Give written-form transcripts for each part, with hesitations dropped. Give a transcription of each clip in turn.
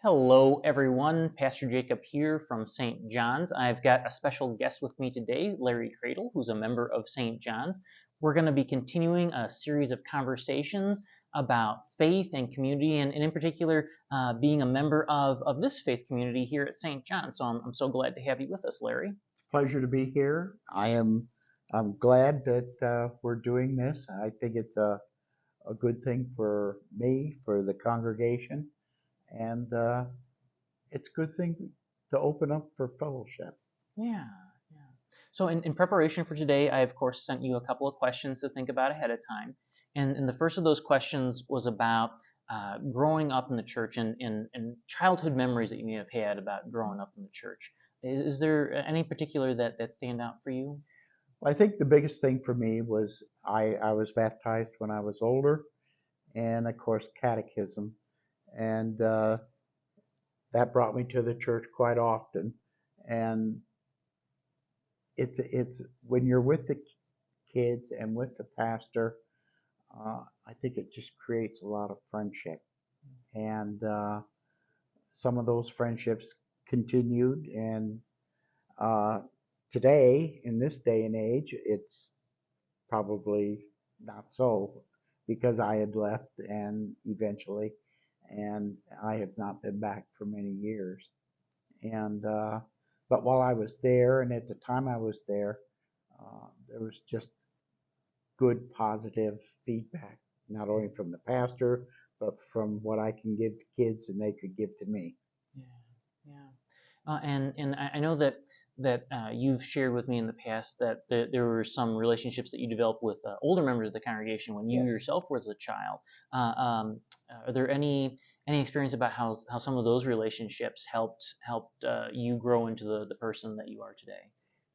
Hello, everyone. Pastor Jacob here from St. John's. I've got a special guest with me today, Larry Cradle, who's a member of St. John's. We're going to be continuing a series of conversations about faith and community, and in particular, being a member of this faith community here at St. John's. So I'm so glad to have you with us, Larry. It's a pleasure to be here. I'm glad that we're doing this. I think it's a good thing for me, for the congregation, and it's a good thing to open up for fellowship. Yeah, yeah. So in preparation for today, I of course sent you a couple of questions to think about ahead of time. And the first of those questions was about growing up in the church and childhood memories that you may have had about growing up in the church. Is there any particular that stand out for you? I think the biggest thing for me was I was baptized when I was older, and of course catechism, and that brought me to the church quite often. And it's when you're with the kids and with the pastor, I think it just creates a lot of friendship. And some of those friendships continued. And uh, today, in this day and age, it's probably not so because I had left and eventually, and I have not been back for many years. And but while I was there, and at the time I was there was just good positive feedback, not only from the pastor, but from what I can give to kids and they could give to me. Yeah, yeah. And I know that you've shared with me in the past that there were some relationships that you developed with older members of the congregation when you Yes. yourself was a child. Are there any experience about how some of those relationships helped you grow into the person that you are today?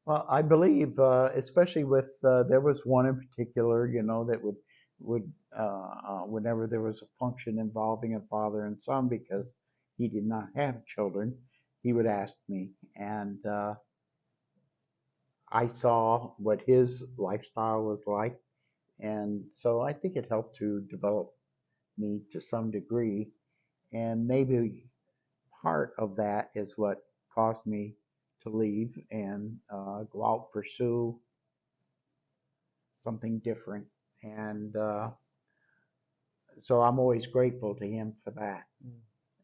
Well, I believe, especially with there was one in particular, that whenever there was a function involving a father and son, because he did not have children, he would ask me, and I saw what his lifestyle was like, and so I think it helped to develop me to some degree, and maybe part of that is what caused me to leave and go out pursue something different. And so I'm always grateful to him for that. Mm.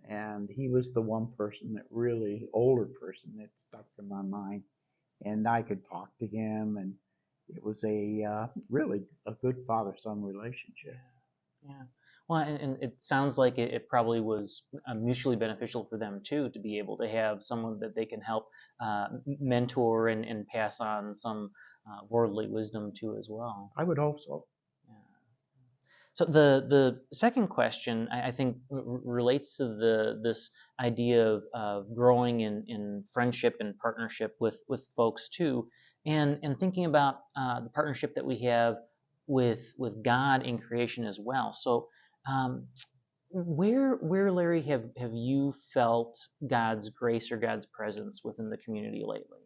And he was the one person that really, older person that stuck in my mind. And I could talk to him, and it was a really a good father-son relationship. Yeah. Well, and it sounds like it probably was mutually beneficial for them too to be able to have someone that they can help mentor and pass on some worldly wisdom to as well. I would hope so. Yeah. So the second question I think relates to the this idea of growing in friendship and partnership with folks too, and thinking about the partnership that we have with God in creation as well. So um, where Larry have you felt God's grace or God's presence within the community lately?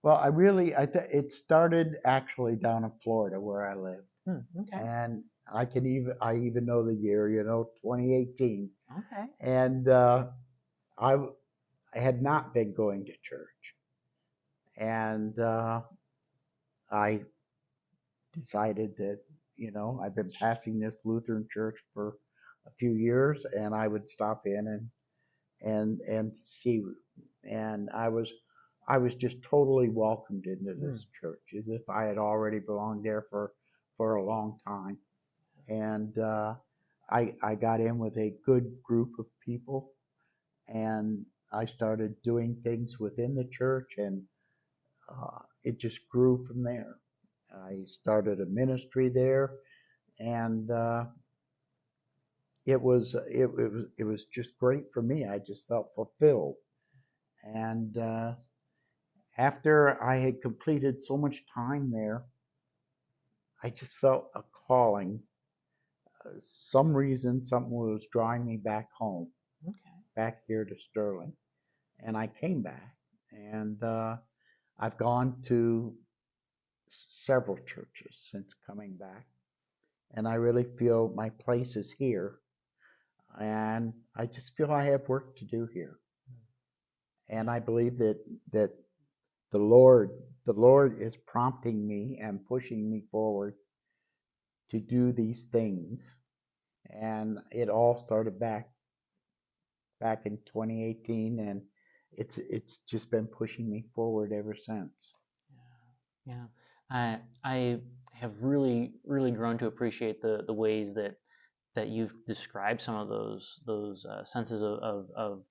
Well, it started actually down in Florida where I live, Okay. and I even know the year, 2018, Okay. and I I had not been going to church, and I decided that I've been passing this Lutheran church for a few years, and I would stop in and see, and I was just totally welcomed into Mm. this church as if I had already belonged there for a long time, and I got in with a good group of people, and I started doing things within the church, and it just grew from there. I started a ministry there, and it was just great for me. I just felt fulfilled, and after I had completed so much time there, I just felt a calling. Some reason, something was drawing me back home, Okay. back here to Sterling, and I came back, and I've gone to several churches since coming back, and I really feel my place is here. and I just feel I have work to do here. And I believe that the Lord the Lord is prompting me and pushing me forward to do these things. And it all started back in 2018, and it's just been pushing me forward ever since. Yeah, I have really grown to appreciate the ways that you've described some of those senses of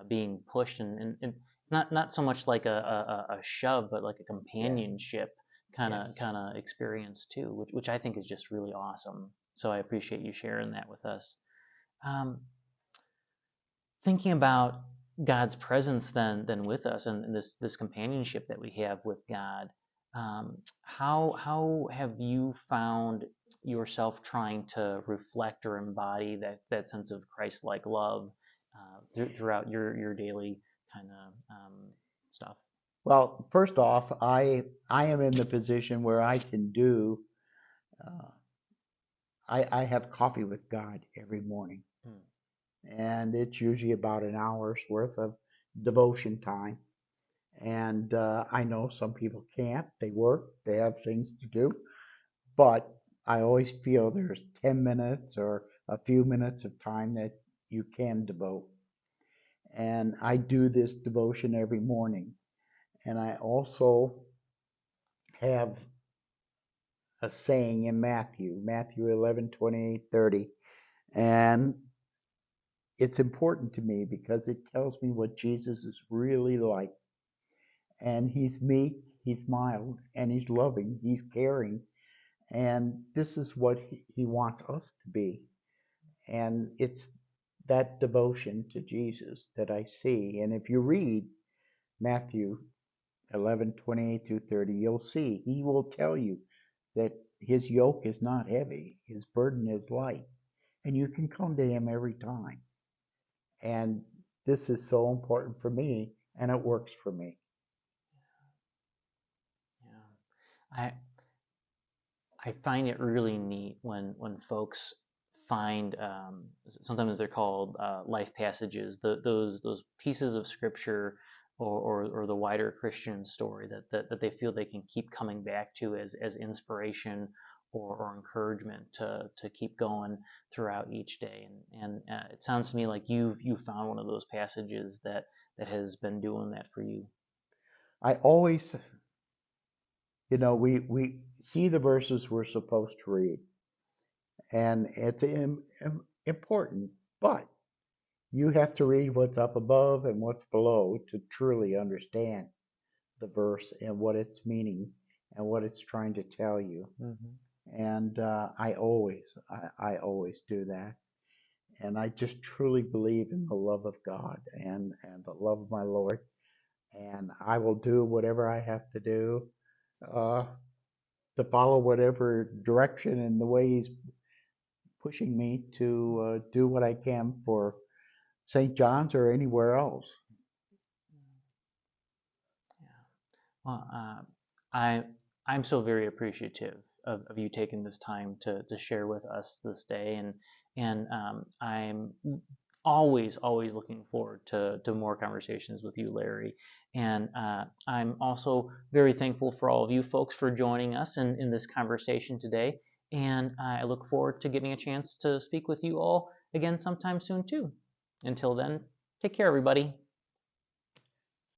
being pushed and not so much like a shove, but like a Yeah. companionship kind of Yes. kind of experience too, which I think is just really awesome. So I appreciate you sharing that with us. Um, Thinking about God's presence then with us and this companionship that we have with God, how have you found yourself trying to reflect or embody that sense of Christ-like love throughout your daily kind of stuff? Well, first off, I am in the position where I can do. Uh, I have coffee with God every morning, Mm, and it's usually about an hour's worth of devotion time. And I know some people can't. They work, they have things to do, but I always feel there's 10 minutes or a few minutes of time that you can devote. And I do this devotion every morning. And I also have a saying in Matthew 11:28-30, and it's important to me because it tells me what Jesus is really like. And he's meek, he's mild, and he's loving, he's caring, and this is what he wants us to be. And it's that devotion to Jesus that I see. And if you read Matthew 11:28-30, you'll see he will tell you that his yoke is not heavy, his burden is light, and you can come to him every time. And this is so important for me, and it works for me. yeah. I find it really neat when folks find sometimes they're called life passages, those pieces of scripture or the wider Christian story that they feel they can keep coming back to as inspiration or encouragement to keep going throughout each day. And it sounds to me like you've found one of those passages that has been doing that for you. I always, we see the verses we're supposed to read, and it's important, but you have to read what's up above and what's below to truly understand the verse and what it's meaning and what it's trying to tell you. Hmm. And I always do that. And I just truly believe in the love of God and the love of my Lord. And I will do whatever I have to do uh, to follow whatever direction and the way He's pushing me to do what I can for St. John's or anywhere else. Well, I I'm so very appreciative of you taking this time to share with us this day, and I'm always looking forward to more conversations with you, Larry. And I'm also very thankful for all of you folks for joining us in this conversation today. And I look forward to getting a chance to speak with you all again sometime soon too. Until then, take care, everybody.